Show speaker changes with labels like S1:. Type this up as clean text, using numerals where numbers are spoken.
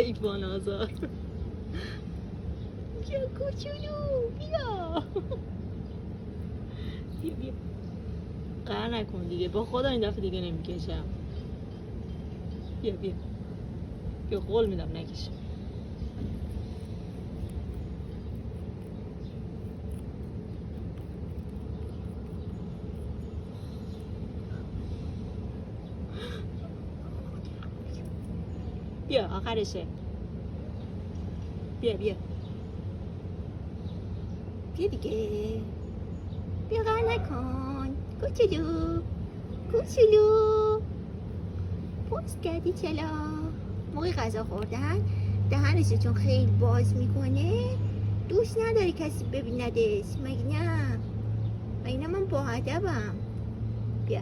S1: حیوان آزار. بیا کوچولو بیا. بیا قهر نکن دیگه، با خدا این دفعه دیگه نمیکشم. بیا قول میدم نکشم. بیا آخرشه. بیا دیگه. بیا قهر نکن کوچولو. پوست کردی چلا؟ موقع غذا خوردن دهنشو چون خیلی باز میکنه دوست نداری کسی ببیندش. مگه نه من با ادبم. بیا